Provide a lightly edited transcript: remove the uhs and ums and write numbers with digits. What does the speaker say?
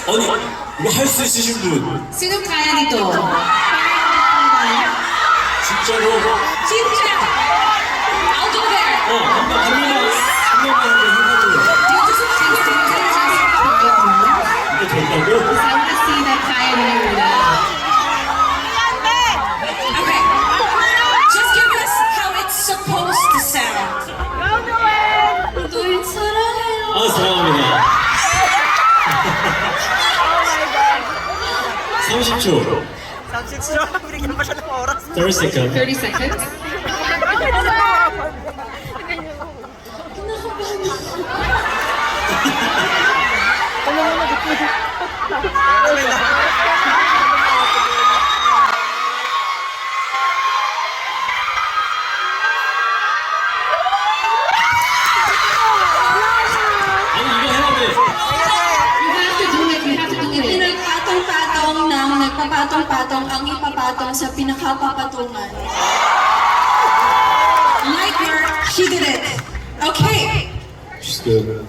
아니, 이거 할 수 있으신 분. Sino kaya nito? 진짜로. 진짜! I'll do that! 한 명만 해가지고. Dito sa 이게 된다고? I want to see that kaya nila. Okay. Just give us how it's supposed to sound. 널 사랑해요. 사랑합니다. 30초. 30초? Binigyan pa siya ng oras. 30 seconds. 30 seconds. 아니, 이거 해야 돼. You have to do it. You have to do it. Pinagpatong-patong ng nagpapatong-patong ang ipapatong sa pinakapapatungan. Like her, she did it. Okay. She's good.